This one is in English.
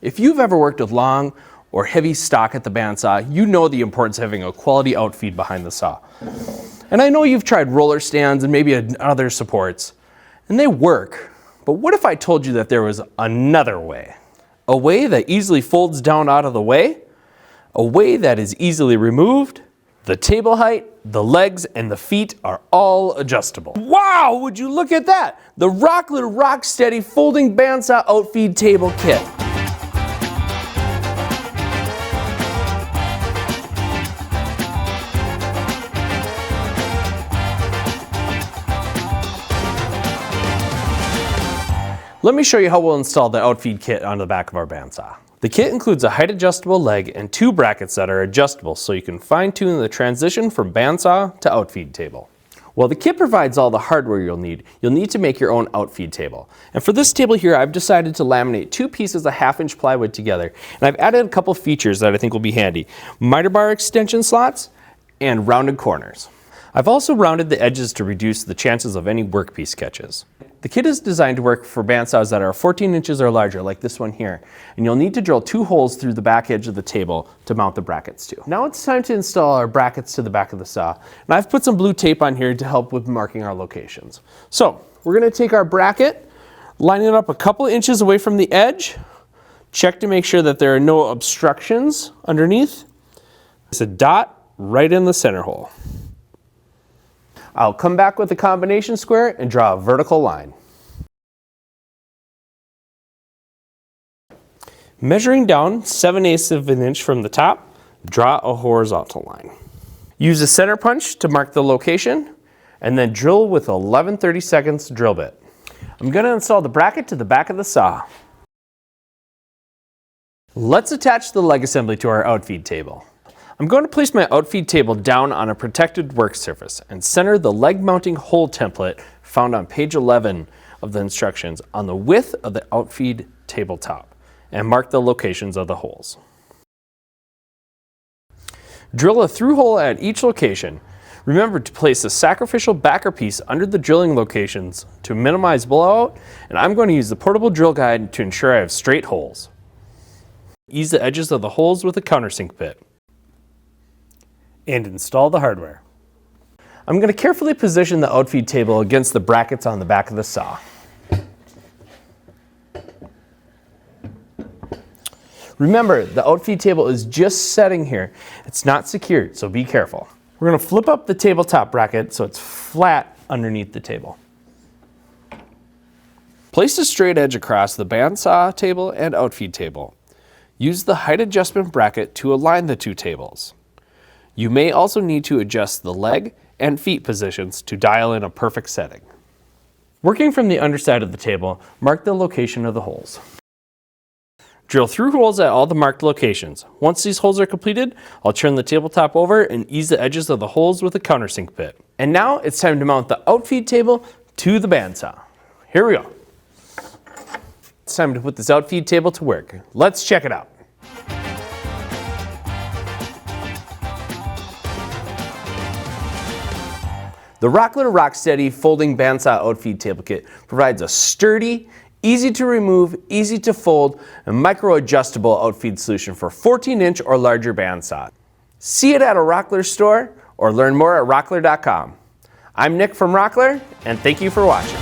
If you've ever worked with long or heavy stock at the bandsaw, you know the importance of having a quality outfeed behind the saw. And I know you've tried roller stands and maybe other supports, and they work. But what if I told you that there was another way? A way that easily folds down out of the way? A way that is easily removed? The table height, the legs, and the feet are all adjustable. Wow, would you look at that? The Rockler Rocksteady Folding Bandsaw Outfeed Table Kit. Let me show you how we'll install the Outfeed kit on the back of our bandsaw. The kit includes a height adjustable leg and 2 brackets that are adjustable so you can fine tune the transition from bandsaw to Outfeed table. While the kit provides all the hardware you'll need to make your own Outfeed table. And for this table here, I've decided to laminate 2 pieces of 1/2-inch plywood together. And I've added a couple features that I think will be handy. Miter bar extension slots and rounded corners. I've also rounded the edges to reduce the chances of any workpiece catches. The kit is designed to work for bandsaws that are 14 inches or larger, like this one here, and you'll need to drill 2 holes through the back edge of the table to mount the brackets to. Now it's time to install our brackets to the back of the saw, and I've put some blue tape on here to help with marking our locations. So we're going to take our bracket, line it up a couple inches away from the edge, check to make sure that there are no obstructions underneath. It's a dot right in the center hole. I'll come back with a combination square and draw a vertical line. Measuring down 7/8 of an inch from the top, draw a horizontal line. Use a center punch to mark the location, and then drill with 11/32 drill bit. I'm going to install the bracket to the back of the saw. Let's attach the leg assembly to our Outfeed table. I'm going to place my Outfeed table down on a protected work surface and center the leg mounting hole template found on page 11 of the instructions on the width of the Outfeed tabletop and mark the locations of the holes. Drill a through hole at each location. Remember to place a sacrificial backer piece under the drilling locations to minimize blowout, and I'm going to use the portable drill guide to ensure I have straight holes. Ease the edges of the holes with a countersink bit. And install the hardware. I'm going to carefully position the Outfeed table against the brackets on the back of the saw. Remember, the Outfeed table is just setting here. It's not secured, so be careful. We're going to flip up the tabletop bracket so it's flat underneath the table. Place a straight edge across the bandsaw table and Outfeed table. Use the height adjustment bracket to align the 2 tables. You may also need to adjust the leg and feet positions to dial in a perfect setting. Working from the underside of the table, mark the location of the holes. Drill through holes at all the marked locations. Once these holes are completed, I'll turn the tabletop over and ease the edges of the holes with a countersink bit. And now it's time to mount the Outfeed table to the bandsaw. Here we go. It's time to put this Outfeed table to work. Let's check it out. The Rockler Rocksteady Folding Bandsaw Outfeed Table Kit provides a sturdy, easy to remove, easy to fold, and micro-adjustable outfeed solution for 14-inch or larger bandsaw. See it at a Rockler store or learn more at rockler.com. I'm Nick from Rockler, and thank you for watching.